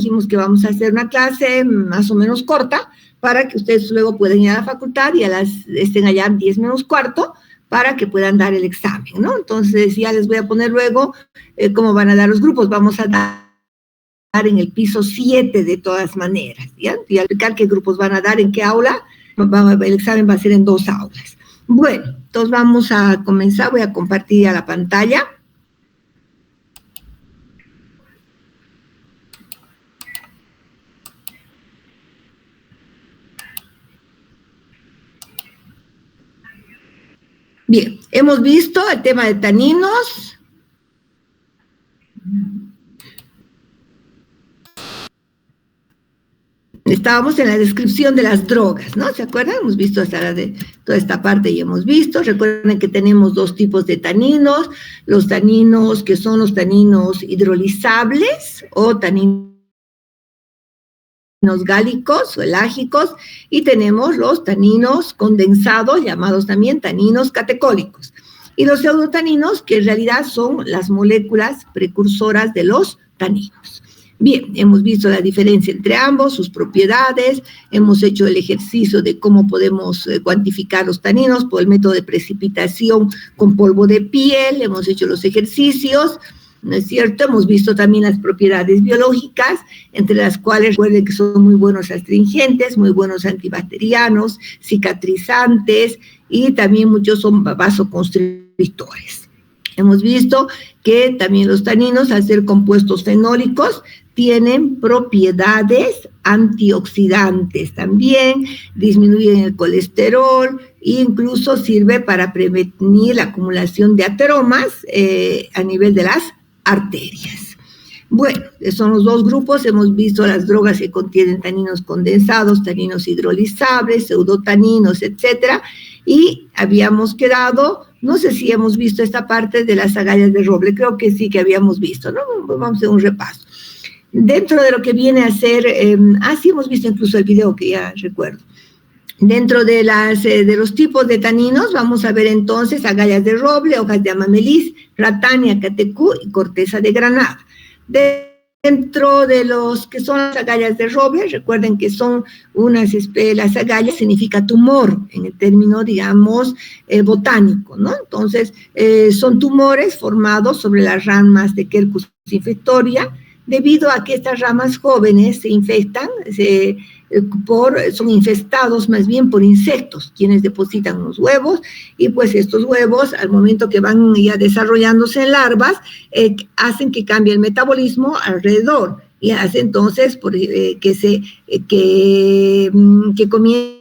dijimos que vamos a hacer una clase más o menos corta para que ustedes luego puedan ir a la facultad y estén allá 10 menos cuarto para que puedan dar el examen, ¿no? Entonces ya les voy a poner luego cómo van a dar los grupos. Vamos a dar en el piso 7 de todas maneras, ¿ya? Y explicar qué grupos van a dar, en qué aula. El examen va a ser en 2 aulas. Bueno, entonces vamos a comenzar. Voy a compartir ya la pantalla. Bien, hemos visto el tema de taninos. Estábamos en la descripción de las drogas, ¿no? ¿Se acuerdan? Hemos visto hasta toda esta parte y hemos visto. Recuerden que tenemos 2 tipos de taninos. Los taninos que son los taninos hidrolizables o taninos gálicos o elágicos, y tenemos los taninos condensados, llamados también taninos catecólicos. Y los pseudotaninos, que en realidad son las moléculas precursoras de los taninos. Bien, hemos visto la diferencia entre ambos, sus propiedades, hemos hecho el ejercicio de cómo podemos cuantificar los taninos por el método de precipitación con polvo de piel, hemos hecho los ejercicios, ¿no es cierto? Hemos visto también las propiedades biológicas, entre las cuales recuerden que son muy buenos astringentes, muy buenos antibacterianos, cicatrizantes, y también muchos son vasoconstrictores. Hemos visto que también los taninos, al ser compuestos fenólicos, tienen propiedades antioxidantes también, disminuyen el colesterol e incluso sirve para prevenir la acumulación de ateromas a nivel de las arterias. Bueno, son los 2 grupos. Hemos visto las drogas que contienen taninos condensados, taninos hidrolizables, pseudotaninos, etcétera, y habíamos quedado, no sé si hemos visto esta parte de las agallas de roble, creo que sí que habíamos visto, ¿no? Vamos a hacer un repaso. Dentro de lo que viene a ser, sí hemos visto incluso el video que ya recuerdo. Dentro de los tipos de taninos, vamos a ver entonces agallas de roble, hojas de amamelis, ratania, catecú y corteza de granada. Dentro de los que son las agallas de roble, recuerden que son las agallas significa tumor, en el término, digamos, botánico, ¿no? Entonces, son tumores formados sobre las ramas de Quercus infectoria, debido a que estas ramas jóvenes se infectan, son infestados más bien por insectos, quienes depositan los huevos, y pues estos huevos, al momento que van ya desarrollándose en larvas, hacen que cambie el metabolismo alrededor, y hace entonces que comience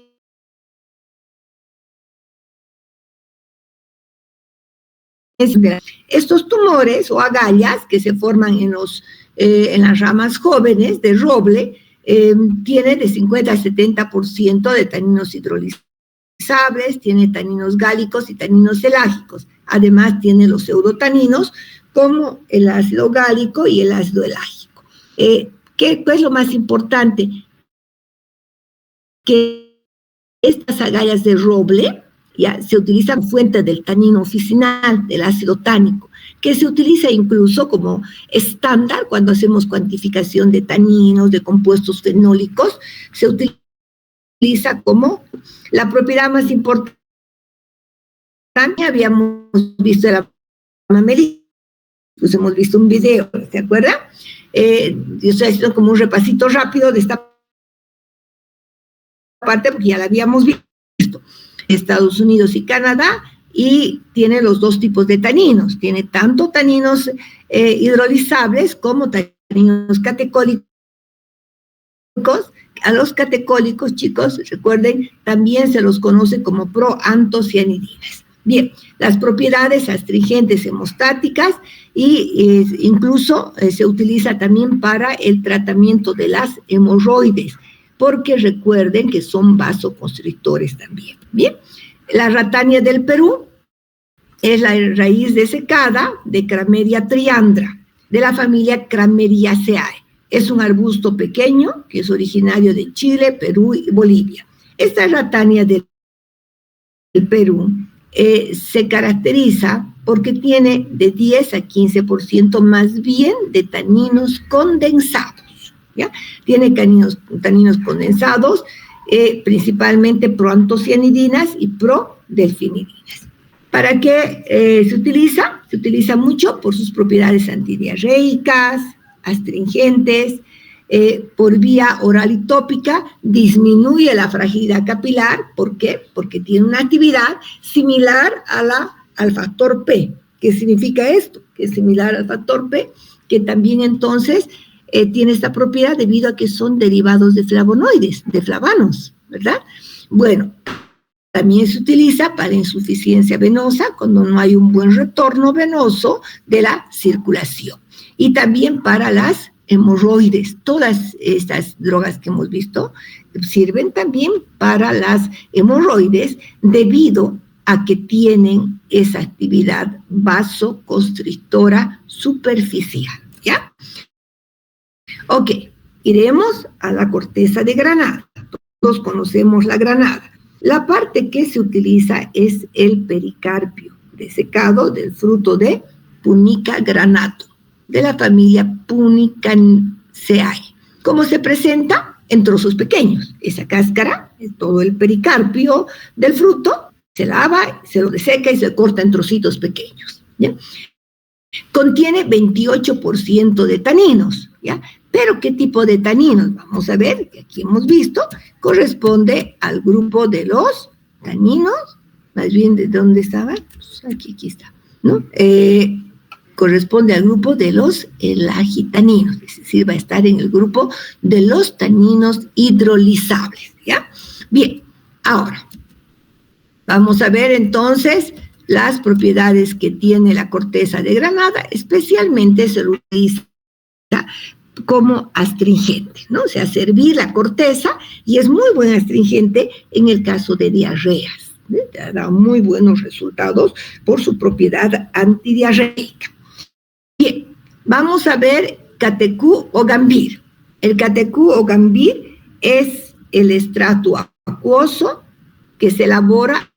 estos tumores o agallas que se forman en las ramas jóvenes de roble, tiene de 50 a 70% de taninos hidrolizables, tiene taninos gálicos y taninos elágicos. Además, tiene los pseudotaninos, como el ácido gálico y el ácido elágico. ¿Qué es lo más importante? Que estas agallas de roble ya se utilizan fuente del tanino oficinal, del ácido tánico, que se utiliza incluso como estándar cuando hacemos cuantificación de taninos, de compuestos fenólicos, se utiliza como la propiedad más importante. Habíamos visto la amamelis, pues hemos visto un video, ¿se acuerdan? Yo estoy haciendo como un repasito rápido de esta parte porque ya la habíamos visto. Estados Unidos y Canadá, y tiene los 2 tipos de taninos, tiene tanto taninos hidrolizables como taninos catecólicos. A los catecólicos, chicos, recuerden, también se los conoce como proantocianidinas. Bien, las propiedades astringentes hemostáticas y incluso se utiliza también para el tratamiento de las hemorroides, porque recuerden que son vasoconstrictores también. Bien, la ratania del Perú es la raíz desecada de Crameria triandra, de la familia Crameriaceae. Es un arbusto pequeño que es originario de Chile, Perú y Bolivia. Esta ratania del Perú se caracteriza porque tiene de 10 a 15% más bien de taninos condensados. ¿ya? Tiene taninos condensados, principalmente proantocianidinas y prodelfinidinas. ¿Para qué se utiliza? Se utiliza mucho por sus propiedades antidiarreicas, astringentes, por vía oral y tópica, disminuye la fragilidad capilar. ¿Por qué? Porque tiene una actividad similar al factor P. ¿Qué significa esto? Que es similar al factor P, que también entonces tiene esta propiedad debido a que son derivados de flavonoides, de flavanos, ¿verdad? Bueno, también se utiliza para insuficiencia venosa cuando no hay un buen retorno venoso de la circulación. Y también para las hemorroides. Todas estas drogas que hemos visto sirven también para las hemorroides debido a que tienen esa actividad vasoconstrictora superficial, ¿ya? Ok, iremos a la corteza de granada. Todos conocemos la granada. La parte que se utiliza es el pericarpio desecado del fruto de Punica granatum, de la familia Punicaceae. ¿Cómo se presenta? En trozos pequeños. Esa cáscara, todo el pericarpio del fruto, se lava, se lo deseca y se corta en trocitos pequeños, ¿ya? Contiene 28% de taninos, ¿ya? Pero ¿qué tipo de taninos? Vamos a ver, que aquí hemos visto, corresponde al grupo de los taninos, más bien, ¿de dónde estaba? Pues aquí está, ¿no? Corresponde al grupo de los elagitaninos, es decir, va a estar en el grupo de los taninos hidrolizables, ¿ya? Bien, ahora, vamos a ver entonces las propiedades que tiene la corteza de granada, especialmente se lo utiliza como astringente, ¿no? O sea, servir la corteza, y es muy buen astringente en el caso de diarreas, ¿eh? Da muy buenos resultados por su propiedad antidiarreica. Bien, vamos a ver catecú o gambir. El catecú o gambir es el estrato acuoso que se elabora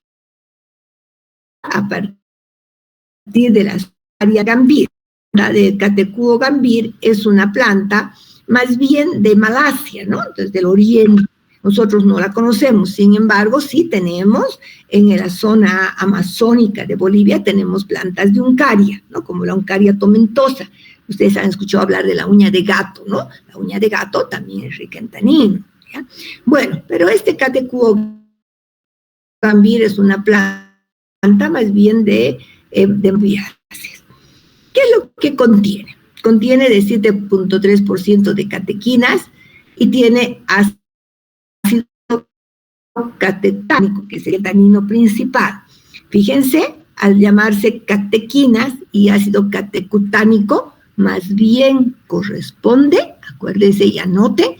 a partir de la área gambir. La de catecú o gambir es una planta más bien de Malasia, ¿no? Entonces, del oriente. Nosotros no la conocemos, sin embargo, sí tenemos en la zona amazónica de Bolivia, tenemos plantas de Uncaria, ¿no? Como la Uncaria tomentosa. Ustedes han escuchado hablar de la uña de gato, ¿no? La uña de gato también es rica en tanino, ¿ya? Bueno, pero este catecú o gambir es una planta más bien de viáceas. ¿Qué es lo que contiene? Contiene de 7.3% de catequinas y tiene ácido catetánico, que es el tanino principal. Fíjense, al llamarse catequinas y ácido catecutánico, más bien corresponde, acuérdense y anoten,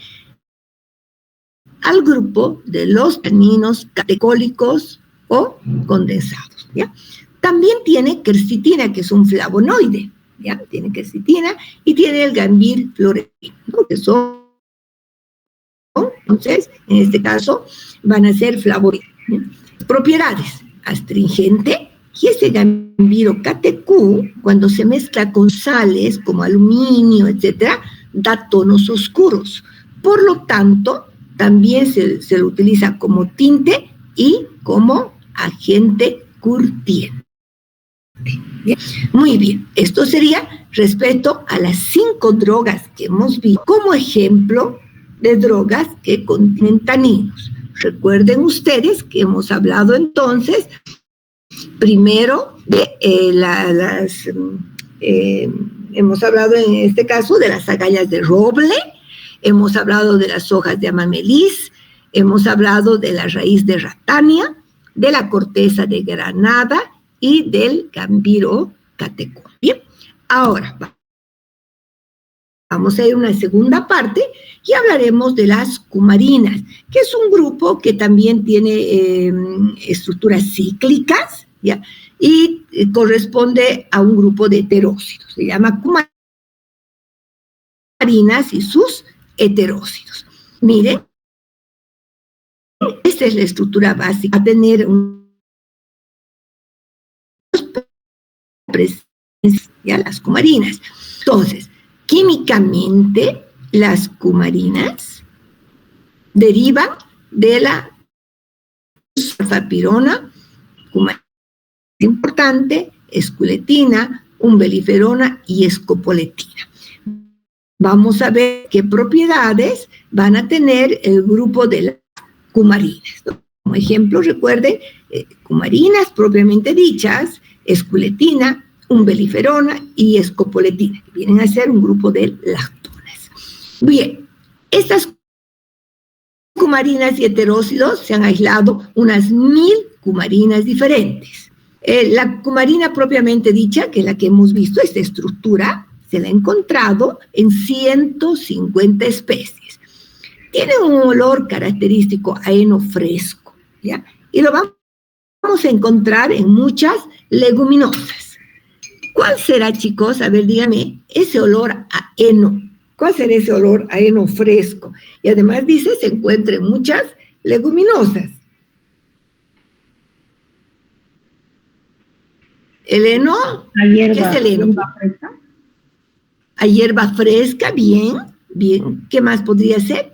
al grupo de los taninos catecólicos o condensados, ¿ya? También tiene quercitina, que es un flavonoide, ¿ya? Tiene quercitina y tiene el gambir floretino, ¿no? Que son, entonces, en este caso, van a ser flavonoides. Propiedades: astringente, y ese gambiro catecú, cuando se mezcla con sales como aluminio, etcétera, da tonos oscuros. Por lo tanto, también se lo utiliza como tinte y como agente curtiente. Bien. Muy bien, esto sería respecto a las 5 drogas que hemos visto como ejemplo de drogas que contienen taninos. Recuerden ustedes que hemos hablado entonces primero de hemos hablado en este caso de las agallas de roble, hemos hablado de las hojas de amamelis, hemos hablado de la raíz de ratania, de la corteza de granada y del gambiro catecú. Bien, ahora vamos a ir a una segunda parte y hablaremos de las cumarinas, que es un grupo que también tiene estructuras cíclicas, ¿ya? Y corresponde a un grupo de heterócitos. Se llama cumarinas y sus heterócitos. Miren, esta es la estructura básica, a tener presencia, las cumarinas. Entonces, químicamente, las cumarinas derivan de la sulfapirona, cumarina importante, esculetina, umbeliferona y escopoletina. Vamos a ver qué propiedades van a tener el grupo de las cumarinas, ¿no? Como ejemplo, recuerden, cumarinas propiamente dichas, esculetina, umbeliferona y escopoletina, que vienen a ser un grupo de lactonas. Bien, estas cumarinas y heterócidos se han aislado unas 1000 cumarinas diferentes. La cumarina propiamente dicha, que es la que hemos visto, esta estructura, se la ha encontrado en 150 especies. Tiene un olor característico a heno fresco, ¿ya? Y lo vamos a encontrar en muchas leguminosas. ¿Cuál será, chicos? A ver, díganme, ese olor a heno. ¿Cuál será ese olor a heno fresco? Y además dice, se encuentra en muchas leguminosas. ¿El heno? ¿Qué es el heno? ¿Hierba fresca? A hierba fresca, bien, bien. ¿Qué más podría ser?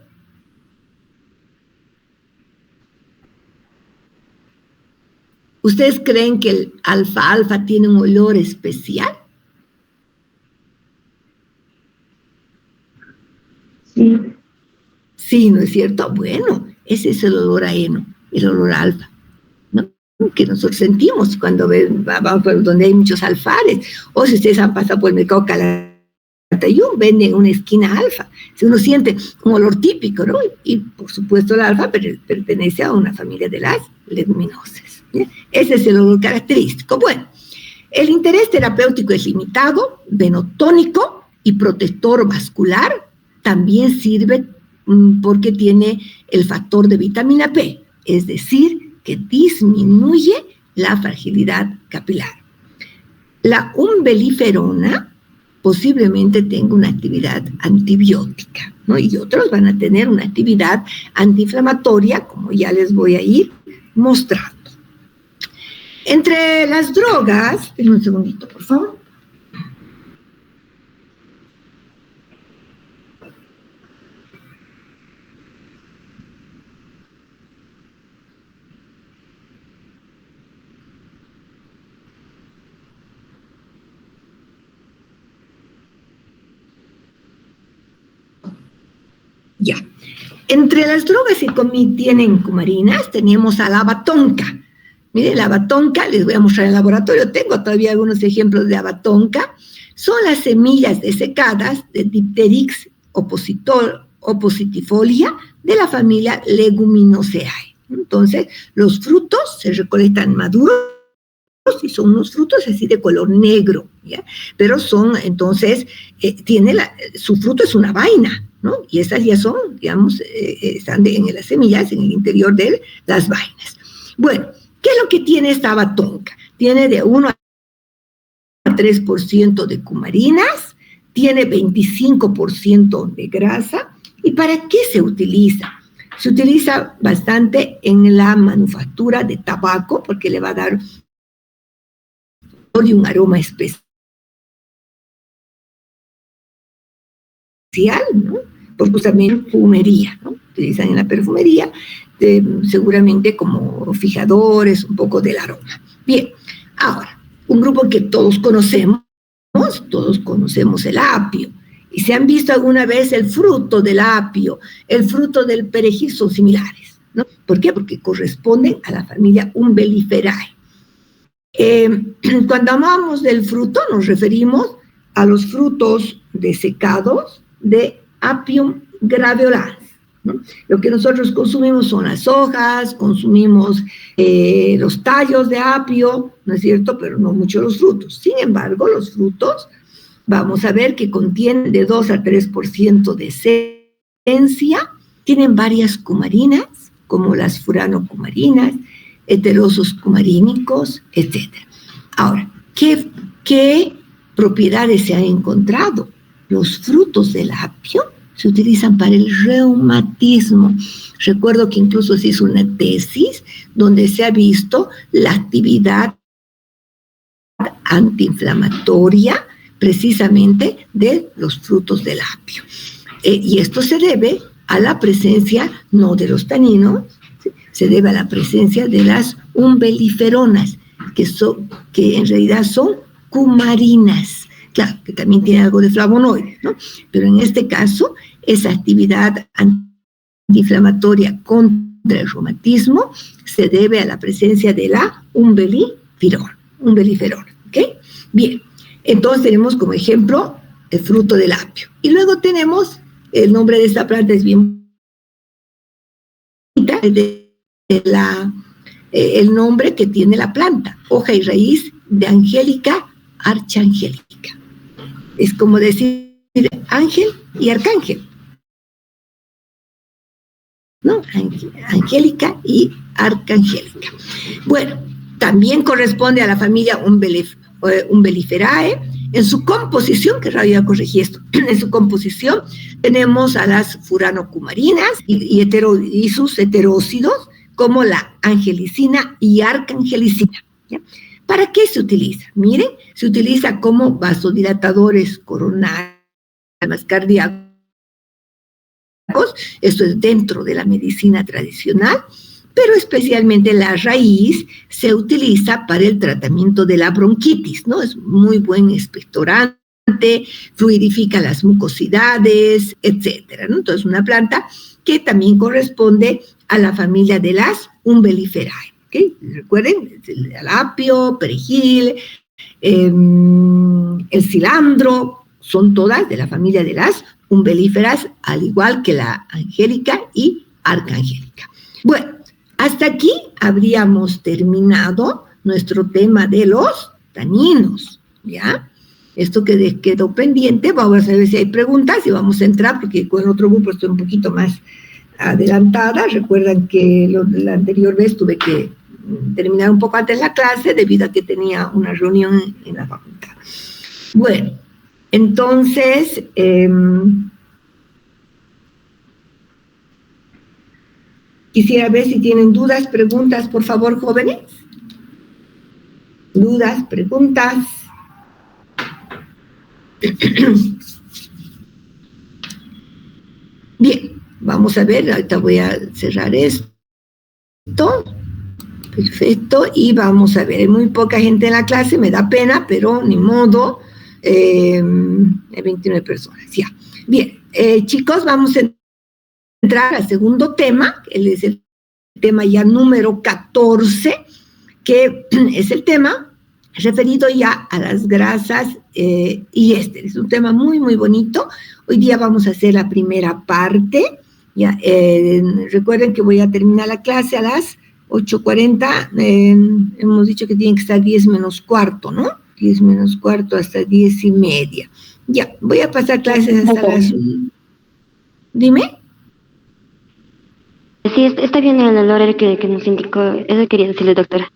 ¿Ustedes creen que el alfalfa tiene un olor especial? Sí. Sí, ¿no es cierto? Bueno, ese es el olor a heno, el olor a alfa, ¿no? Que nosotros sentimos cuando vamos por donde hay muchos alfares, o si ustedes han pasado por el mercado Calatayud, venden en una esquina alfa. Si uno siente un olor típico, ¿no? Y por supuesto el alfa pertenece a una familia de las leguminosas, ¿sí? Ese es el olor característico. Bueno, el interés terapéutico es limitado, venotónico y protector vascular. También sirve porque tiene el factor de vitamina P, es decir, que disminuye la fragilidad capilar. La umbeliferona posiblemente tenga una actividad antibiótica, ¿no? Y otros van a tener una actividad antiinflamatoria, como ya les voy a ir mostrando. Entre las drogas, esperen un segundito, por favor. Ya. Entre las drogas que tienen cumarinas, tenemos a la abatonca. Miren, la abatonca, les voy a mostrar en el laboratorio, tengo todavía algunos ejemplos de abatonca. Son las semillas desecadas de Dipteryx opositifolia de la familia Leguminosae. Entonces, los frutos se recolectan maduros y son unos frutos así de color negro, ¿ya? Pero son, entonces, su fruto es una vaina, ¿no? Y estas ya son, digamos, están en las semillas, en el interior de las vainas. Bueno, ¿qué es lo que tiene esta abatonca? Tiene de 1 a 3% de cumarinas, tiene 25% de grasa. ¿Y para qué se utiliza? Se utiliza bastante en la manufactura de tabaco porque le va a dar un aroma especial, ¿no? Por justamente perfumería, ¿no? Utilizan en la perfumería, seguramente como fijadores, un poco del aroma. Bien, ahora, un grupo que todos conocemos el apio. Y si han visto alguna vez el fruto del apio, el fruto del perejil son similares, ¿no? ¿Por qué? Porque corresponden a la familia Umbelliferae. Cuando hablamos del fruto, nos referimos a los frutos desecados de Apium graveolens, ¿no? Lo que nosotros consumimos son las hojas, consumimos los tallos de apio, ¿no es cierto? Pero no mucho los frutos. Sin embargo, los frutos, vamos a ver que contienen de 2 a 3% de esencia, tienen varias cumarinas, como las furanocumarinas, heterosos cumarínicos, etc. Ahora, ¿qué propiedades se han encontrado? Los frutos del apio se utilizan para el reumatismo. Recuerdo que incluso se hizo una tesis donde se ha visto la actividad antiinflamatoria precisamente de los frutos del apio. Y esto se debe a la presencia, no de los taninos, ¿sí? Se debe a la presencia de las umbeliferonas, que en realidad son cumarinas. Claro, que también tiene algo de flavonoides, ¿no? Pero en este caso, esa actividad antiinflamatoria contra el reumatismo se debe a la presencia de la umbeliferona, ¿ok? Bien, entonces tenemos como ejemplo el fruto del apio. Y luego tenemos, el nombre de esta planta es bien bonita, el nombre que tiene la planta, hoja y raíz de Angélica archangélica. Es como decir ángel y arcángel, ¿no? Angélica y arcangélica. Bueno, también corresponde a la familia Umbelliferae. En su composición, que raro ya corregí esto, en su composición tenemos a las furanocumarinas y sus heterócidos, como la angelicina y arcangelicina, ¿ya? ¿Para qué se utiliza? Miren, se utiliza como vasodilatadores coronarios, cardíacos. Esto es dentro de la medicina tradicional, pero especialmente la raíz se utiliza para el tratamiento de la bronquitis, ¿no? Es muy buen expectorante, fluidifica las mucosidades, etcétera, ¿no? Entonces, una planta que también corresponde a la familia de las Umbelliferae. ¿Okay? Recuerden, el apio, perejil, el cilantro, son todas de la familia de las umbelíferas, al igual que la angélica y arcangélica. Bueno, hasta aquí habríamos terminado nuestro tema de los taninos, ¿ya? Esto que quedó pendiente, vamos a ver si hay preguntas y vamos a entrar, porque con el otro grupo estoy un poquito más adelantada. Recuerdan que la anterior vez tuve que terminar un poco antes la clase debido a que tenía una reunión en la facultad. Bueno, entonces, quisiera ver si tienen dudas, preguntas, por favor, jóvenes. Dudas, preguntas. Bien, vamos a ver, ahorita voy a cerrar esto. Perfecto, y vamos a ver, hay muy poca gente en la clase, me da pena, pero ni modo, hay 29 personas, ya. Bien, chicos, vamos a entrar al segundo tema, que es el tema ya número 14, que es el tema referido ya a las grasas y ésteres. Es un tema muy, muy bonito. Hoy día vamos a hacer la primera parte. Ya, recuerden que voy a terminar la clase a las 8:40, hemos dicho que tiene que estar 10 menos cuarto, ¿no? 10 menos cuarto hasta 10:30. Ya, voy a pasar clases hasta las... Dime. Sí, está bien el horario que nos indicó, eso quería decirle, doctora.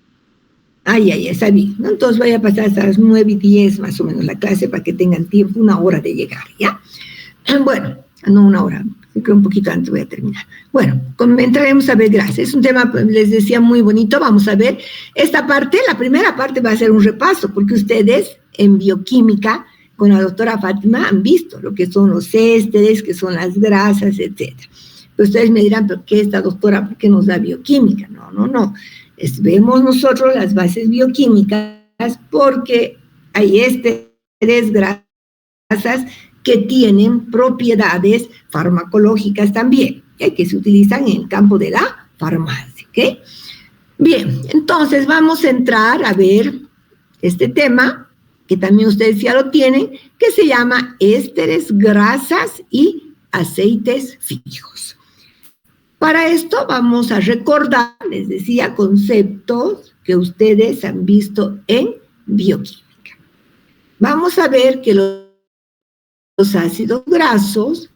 Ya, está bien, ¿no? Entonces voy a pasar hasta las 9:10 más o menos la clase para que tengan tiempo, 1 hora de llegar, ¿ya? Bueno, no 1 hora, creo que un poquito antes voy a terminar. Bueno, entraremos a ver grasas. Es un tema, les decía, muy bonito. Vamos a ver esta parte. La primera parte va a ser un repaso, porque ustedes en bioquímica con la doctora Fátima han visto lo que son los ésteres, que son las grasas, etcétera. Pero ustedes me dirán, ¿pero qué esta doctora? ¿Por qué nos da bioquímica? No. Vemos nosotros las bases bioquímicas porque hay ésteres, grasas, que tienen propiedades farmacológicas también, que se utilizan en el campo de la farmacia, ¿ok? Bien, entonces vamos a entrar a ver este tema, que también ustedes ya lo tienen, que se llama ésteres, grasas y aceites fijos. Para esto vamos a recordar, les decía, conceptos que ustedes han visto en bioquímica. Vamos a ver que los ácidos grasos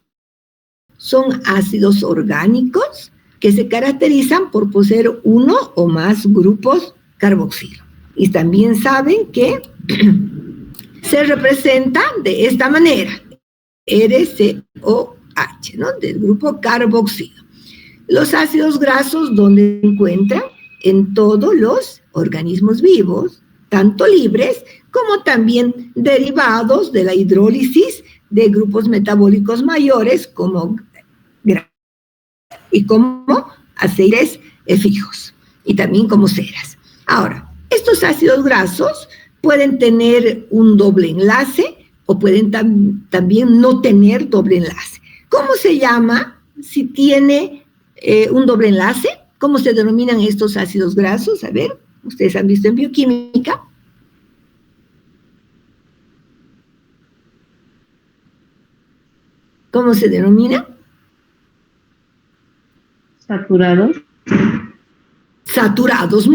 son ácidos orgánicos que se caracterizan por poseer uno o más grupos carboxilo. Y también saben que se representan de esta manera, RCOH, ¿no? Del grupo carboxilo. Los ácidos grasos, ¿dónde se encuentran? En todos los organismos vivos, tanto libres como también derivados de la hidrólisis de grupos metabólicos mayores como grasas y como aceites fijos y también como ceras. Ahora, estos ácidos grasos pueden tener un doble enlace o pueden también no tener doble enlace. ¿Cómo se llama si tiene un doble enlace? ¿Cómo se denominan estos ácidos grasos? A ver, ustedes han visto en bioquímica. ¿Cómo se denomina? Saturados. Saturados,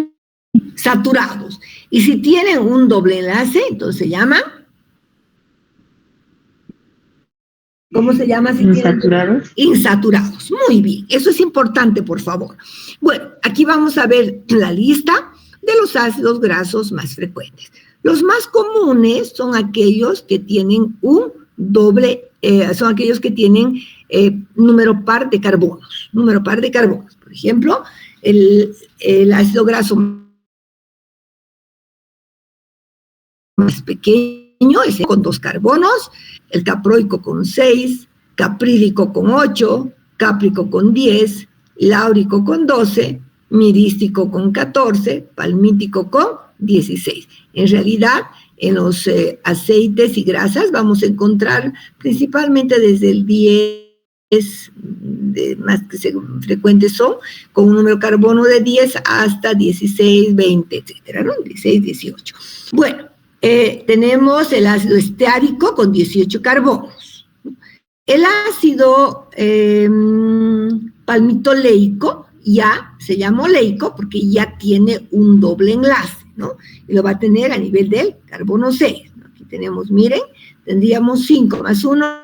saturados. Y si tienen un doble enlace, entonces se llaman... ¿Cómo se llama? Si insaturados. Insaturados. Muy bien. Eso es importante, por favor. Bueno, aquí vamos a ver la lista de los ácidos grasos más frecuentes. Los más comunes son aquellos que tienen un doble, son aquellos que tienen número par de carbonos. Número par de carbonos. Por ejemplo, el ácido graso más pequeño es con 2 carbonos, el caproico con 6, caprílico con 8, cáprico con 10, láurico con 12, mirístico con 14, palmítico con 16. En realidad, en los aceites y grasas vamos a encontrar principalmente desde el 10, más que frecuentes son, con un número de carbono de 10 hasta 16, 20, etcétera, ¿no? 16, 18. Bueno, tenemos el ácido esteárico con 18 carbonos. El ácido palmitoleico ya se llama oleico porque ya tiene un doble enlace, ¿no? Y lo va a tener a nivel del carbono 6, ¿no? Aquí tenemos, miren, tendríamos 5 más 1,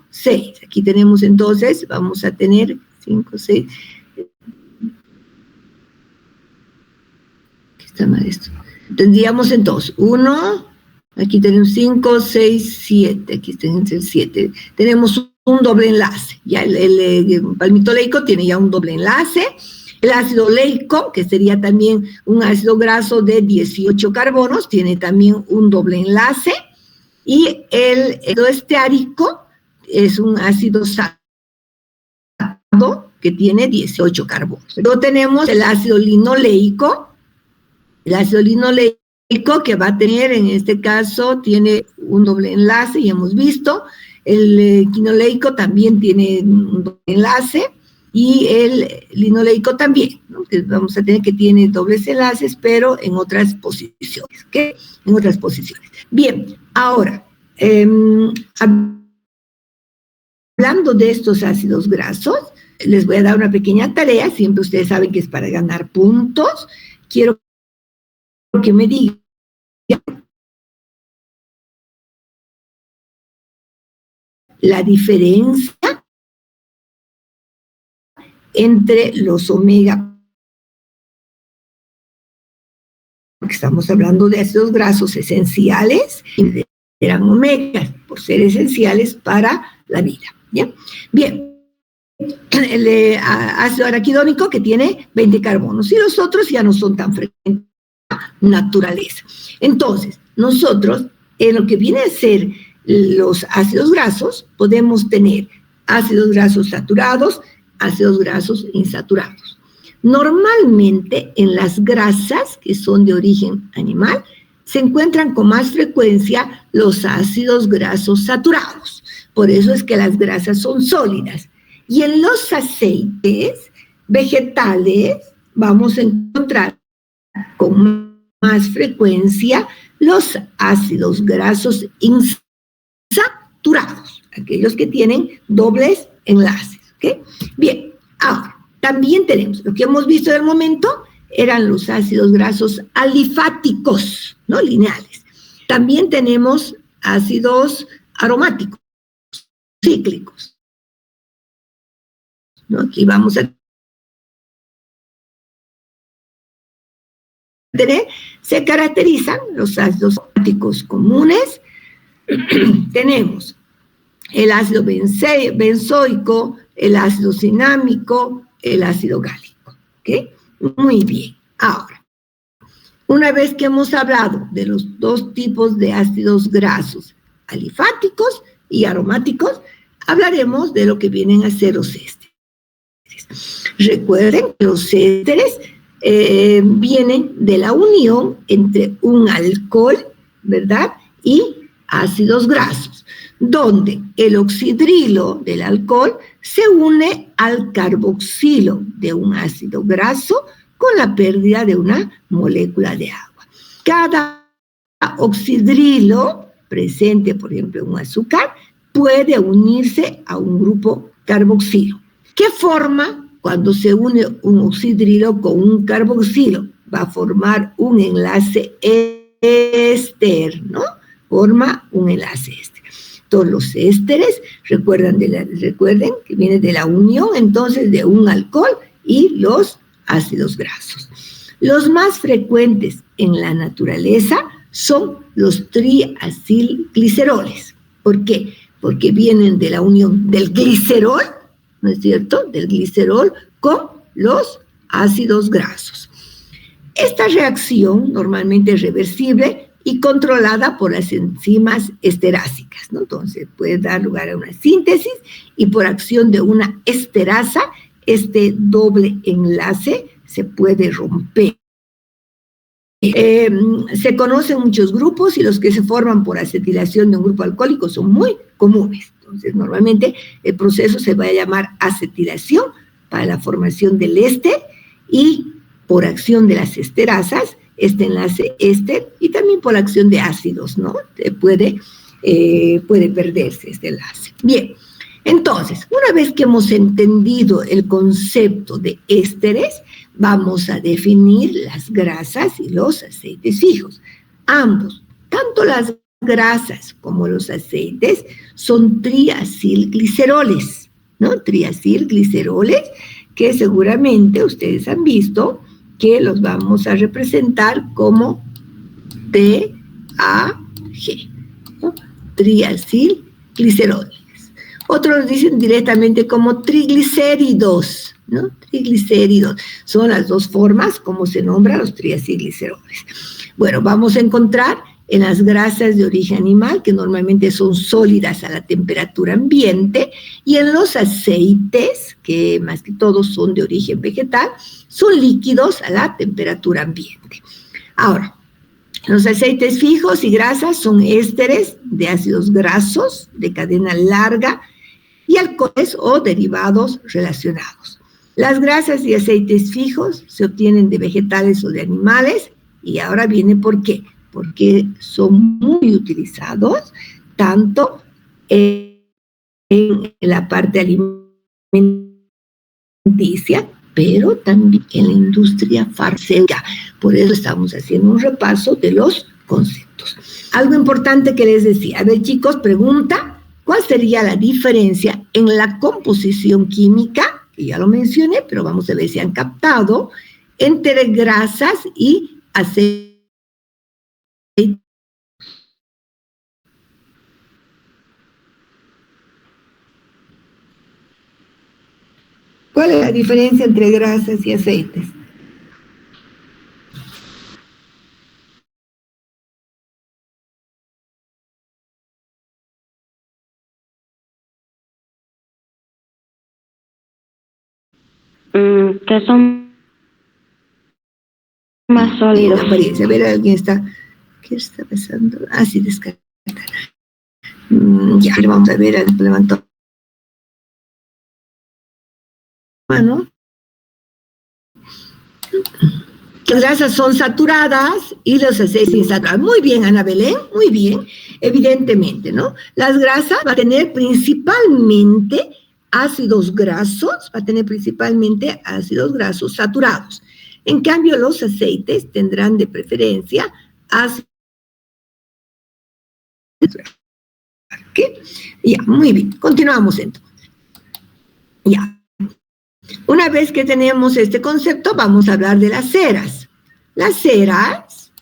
6. Aquí tenemos entonces, vamos a tener 5, 6. ¿Qué está mal esto? Tendríamos entonces 1, aquí tenemos 5, 6, 7, aquí tenemos el 7. Tenemos un doble enlace, ya el palmitoleico tiene ya un doble enlace. El ácido oleico, que sería también un ácido graso de 18 carbonos, tiene también un doble enlace. Y el ácido esteárico es un ácido saturado que tiene 18 carbonos. Luego tenemos el ácido linoleico. El ácido linoleico que va a tener, en este caso, tiene un doble enlace, y hemos visto. El quinoleico también tiene un doble enlace, y el linoleico también, ¿no? Que vamos a tener que tiene dobles enlaces, pero en otras posiciones, ¿ok? En otras posiciones. Bien, ahora, hablando de estos ácidos grasos, les voy a dar una pequeña tarea, siempre ustedes saben que es para ganar puntos. Quiero que me digan la diferencia entre los omega, porque estamos hablando de ácidos grasos esenciales, y eran omegas, por ser esenciales para la vida. ¿Bien? Bien. El ácido araquidónico que tiene 20 carbonos, y los otros ya no son tan frecuentes. Naturaleza. Entonces, nosotros, en lo que viene a ser los ácidos grasos, podemos tener ácidos grasos saturados, ácidos grasos insaturados. Normalmente, en las grasas que son de origen animal, se encuentran con más frecuencia los ácidos grasos saturados. Por eso es que las grasas son sólidas. Y en los aceites vegetales vamos a encontrar con más frecuencia los ácidos grasos insaturados, aquellos que tienen dobles enlaces, ¿ok? Bien, ahora, también tenemos, lo que hemos visto en el momento, eran los ácidos grasos alifáticos, ¿no? Lineales. También tenemos ácidos aromáticos, cíclicos, ¿no? Aquí vamos a tener, se caracterizan los ácidos aromáticos comunes. Tenemos el ácido benzoico, el ácido cinámico, el ácido gálico, ¿ok? Muy bien. Ahora, una vez que hemos hablado de los dos tipos de ácidos grasos, alifáticos y aromáticos, hablaremos de lo que vienen a ser los ésteres. Recuerden que los ésteres vienen de la unión entre un alcohol, ¿verdad?, y ácidos grasos, donde el oxidrilo del alcohol se une al carboxilo de un ácido graso con la pérdida de una molécula de agua. Cada oxidrilo presente, por ejemplo, en un azúcar, puede unirse a un grupo carboxilo. ¿Qué forma cuando se une un oxidrilo con un carboxilo? Va a formar un enlace éster, ¿no? Forma un enlace éster. Todos los ésteres, recuerden que viene de la unión entonces de un alcohol y los ácidos grasos. Los más frecuentes en la naturaleza son los triacilgliceroles. ¿Por qué? Porque vienen de la unión del glicerol, ¿no es cierto?, del glicerol con los ácidos grasos. Esta reacción normalmente es reversible y controlada por las enzimas esterásicas, ¿no? Entonces puede dar lugar a una síntesis y por acción de una esterasa, este doble enlace se puede romper. Se conocen muchos grupos y los que se forman por acetilación de un grupo alcohólico son muy comunes. Entonces, normalmente el proceso se va a llamar acetilación para la formación del éster y por acción de las esterasas, este enlace éster, y también por acción de ácidos, ¿no? Puede perderse este enlace. Bien, entonces, una vez que hemos entendido el concepto de ésteres, vamos a definir las grasas y los aceites fijos. Ambos, tanto las grasas como los aceites, son triacilgliceroles, ¿no? Triacilgliceroles que seguramente ustedes han visto que los vamos a representar como TAG, ¿no? Triacilgliceroles. Otros los dicen directamente como triglicéridos, ¿no? Triglicéridos. Son las dos formas como se nombran los triacilgliceroles. Bueno, vamos a encontrar en las grasas de origen animal, que normalmente son sólidas a la temperatura ambiente, y en los aceites, que más que todo son de origen vegetal, son líquidos a la temperatura ambiente. Ahora, los aceites fijos y grasas son ésteres de ácidos grasos de cadena larga y alcoholes o derivados relacionados. Las grasas y aceites fijos se obtienen de vegetales o de animales, y ahora viene por qué. Porque son muy utilizados tanto en la parte alimenticia, pero también en la industria farmacéutica. Por eso estamos haciendo un repaso de los conceptos. Algo importante que les decía. A ver, chicos, pregunta, ¿cuál sería la diferencia en la composición química? Que ya lo mencioné, pero vamos a ver si han captado, entre grasas y aceites. ¿Cuál es la diferencia entre grasas y aceites? Que son más sólidos. La apariencia. A ver, alguien está... ¿Qué está pasando? Ah, sí, descarta. Ya, vamos a ver, levantó. Bueno. Las grasas son saturadas y los aceites insaturados. Muy bien, Ana Belén, muy bien. Evidentemente, ¿no? Las grasas van a tener principalmente ácidos grasos, saturados. En cambio, los aceites tendrán de preferencia ácidos. ¿Qué? Ya, muy bien. Continuamos entonces. Ya. Una vez que tenemos este concepto, vamos a hablar de las ceras. Las ceras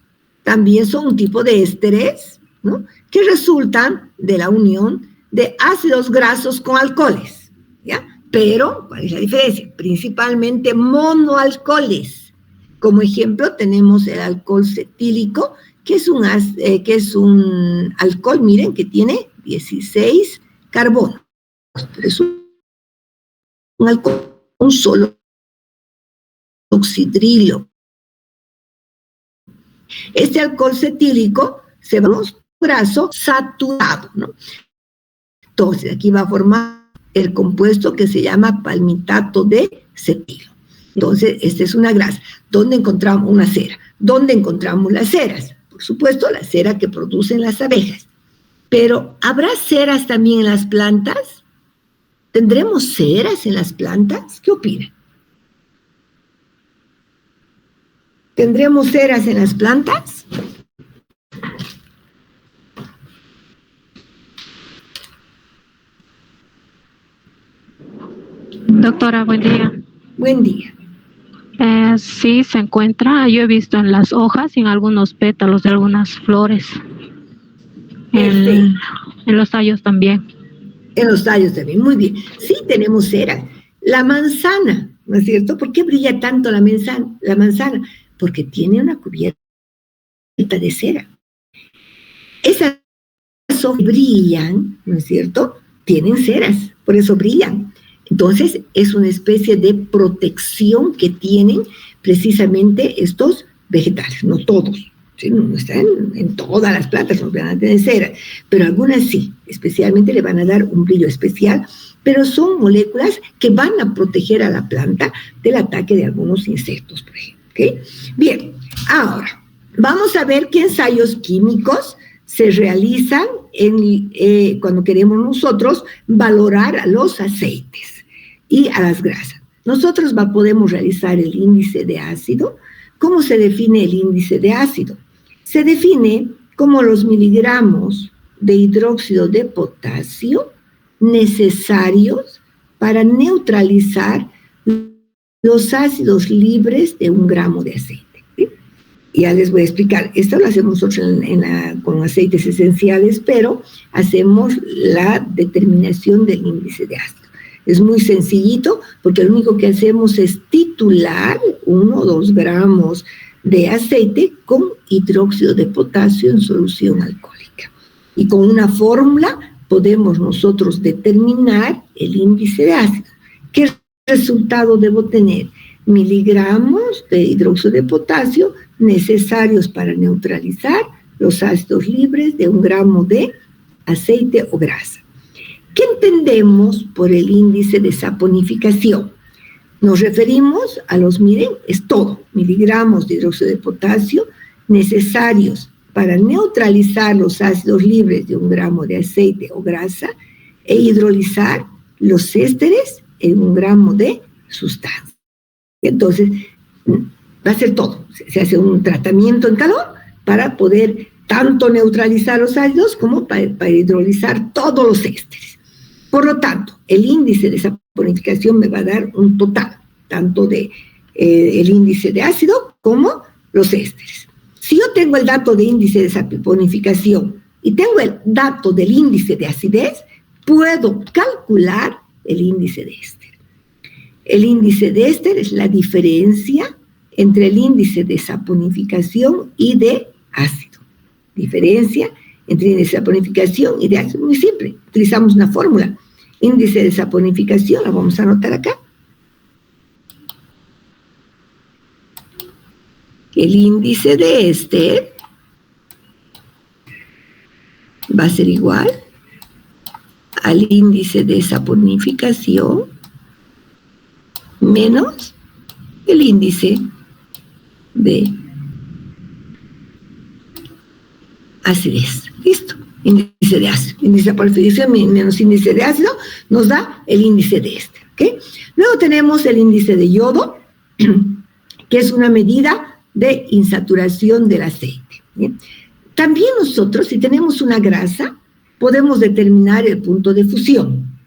también son un tipo de ésteres, ¿no?, que resultan de la unión de ácidos grasos con alcoholes, ¿ya? Pero, ¿cuál es la diferencia? Principalmente monoalcoholes. Como ejemplo, tenemos el alcohol cetílico, que es un alcohol, miren, que tiene 16 carbonos. Pero es un alcohol, un solo oxidrilo. Este alcohol cetílico se va a un graso saturado, ¿no? Entonces, aquí va a formar el compuesto que se llama palmitato de cetilo. Entonces, esta es una grasa. ¿Dónde encontramos una cera? ¿Dónde encontramos las ceras? Por supuesto, la cera que producen las abejas. Pero, ¿habrá ceras también en las plantas? ¿Tendremos ceras en las plantas? ¿Qué opinan? ¿Tendremos ceras en las plantas? Doctora, buen día. Buen día. Sí, se encuentra, yo he visto en las hojas y en algunos pétalos de algunas flores. En los tallos también. En los tallos también, muy bien. Sí, tenemos cera. La manzana, ¿no es cierto? ¿Por qué brilla tanto la manzana? Porque tiene una cubierta de cera. Esas hojas brillan, ¿no es cierto? Tienen ceras, por eso brillan. Entonces, es una especie de protección que tienen precisamente estos vegetales, no todos, ¿sí? No están en todas las plantas, no van a tener cera, pero algunas sí, especialmente le van a dar un brillo especial, pero son moléculas que van a proteger a la planta del ataque de algunos insectos, por ejemplo. ¿Okay? Bien, ahora, vamos a ver qué ensayos químicos se realizan cuando queremos nosotros valorar a los aceites y a las grasas. Nosotros podemos realizar el índice de ácido. ¿Cómo se define el índice de ácido? Se define como los miligramos de hidróxido de potasio necesarios para neutralizar los ácidos libres de 1 gramo de aceite. ¿Sí? Ya les voy a explicar. Esto lo hacemos nosotros con aceites esenciales, pero hacemos la determinación del índice de ácido. Es muy sencillito porque lo único que hacemos es titular 1 o 2 gramos de aceite con hidróxido de potasio en solución alcohólica. Y con una fórmula podemos nosotros determinar el índice de ácido. ¿Qué resultado debo tener? Miligramos de hidróxido de potasio necesarios para neutralizar los ácidos libres de 1 gramo de aceite o grasa. ¿Qué entendemos por el índice de saponificación? Nos referimos a miren, es todo, miligramos de hidróxido de potasio necesarios para neutralizar los ácidos libres de 1 gramo de aceite o grasa e hidrolizar los ésteres en 1 gramo de sustancia. Entonces, va a ser todo. Se hace un tratamiento en calor para poder tanto neutralizar los ácidos como para hidrolizar todos los ésteres. Por lo tanto, el índice de saponificación me va a dar un total, tanto de el índice de ácido como los ésteres. Si yo tengo el dato de índice de saponificación y tengo el dato del índice de acidez, puedo calcular el índice de éster. El índice de éster es la diferencia entre el índice de saponificación y de ácido. Diferencia entre índice de saponificación y de ácido, muy simple. Utilizamos una fórmula. Índice de saponificación, la vamos a anotar acá. El índice de éster va a ser igual al índice de saponificación menos el índice de acidez. ¿Listo? Índice de ácido. Índice de saponificación menos índice de ácido nos da el índice de éster. ¿Okay? Luego tenemos el índice de yodo, que es una medida de insaturación del aceite. ¿Bien? También nosotros, si tenemos una grasa, podemos determinar el punto de fusión.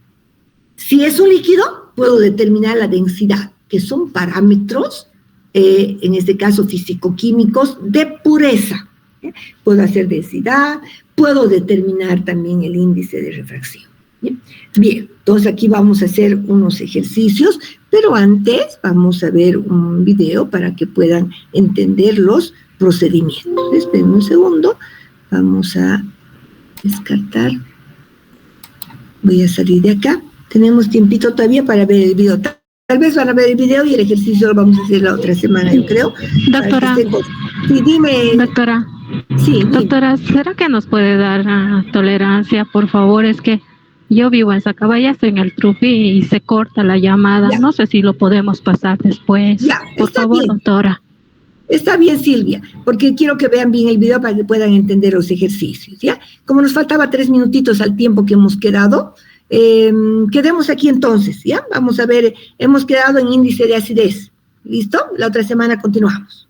Si es un líquido, puedo determinar la densidad, que son parámetros, en este caso físico-químicos, de pureza. Puedo hacer densidad, puedo determinar también el índice de refracción. Bien, entonces aquí vamos a hacer unos ejercicios, pero antes vamos a ver un video para que puedan entender los procedimientos. Esperen un segundo, vamos a descartar. Voy a salir de acá. Tenemos tiempito todavía para ver el video. Tal vez van a ver el video y el ejercicio lo vamos a hacer la otra semana, yo creo. Doctora. Sí, dime. Doctora. Sí, dime. Doctora, ¿será que nos puede dar tolerancia? Por favor, es que yo vivo en Sacabaya, estoy en el Trufi y se corta la llamada. Ya. No sé si lo podemos pasar después. Ya, por favor, bien. Doctora. Está bien, Silvia, porque quiero que vean bien el video para que puedan entender los ejercicios, ¿ya? Como nos faltaba 3 minutitos al tiempo que hemos quedado, quedemos aquí entonces, ¿ya? Vamos a ver, hemos quedado en índice de acidez, ¿listo? La otra semana continuamos.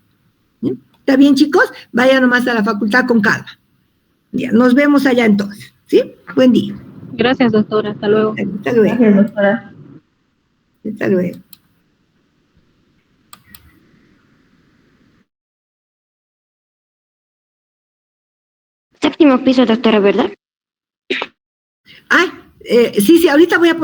¿Ya? ¿Está bien, chicos? Vayan nomás a la facultad con calma. Ya, nos vemos allá entonces, ¿sí? Buen día. Gracias, doctora, hasta luego. Hasta luego. Gracias, doctora. Hasta luego. Séptimo piso, doctora, ¿verdad? Sí, ahorita voy a poner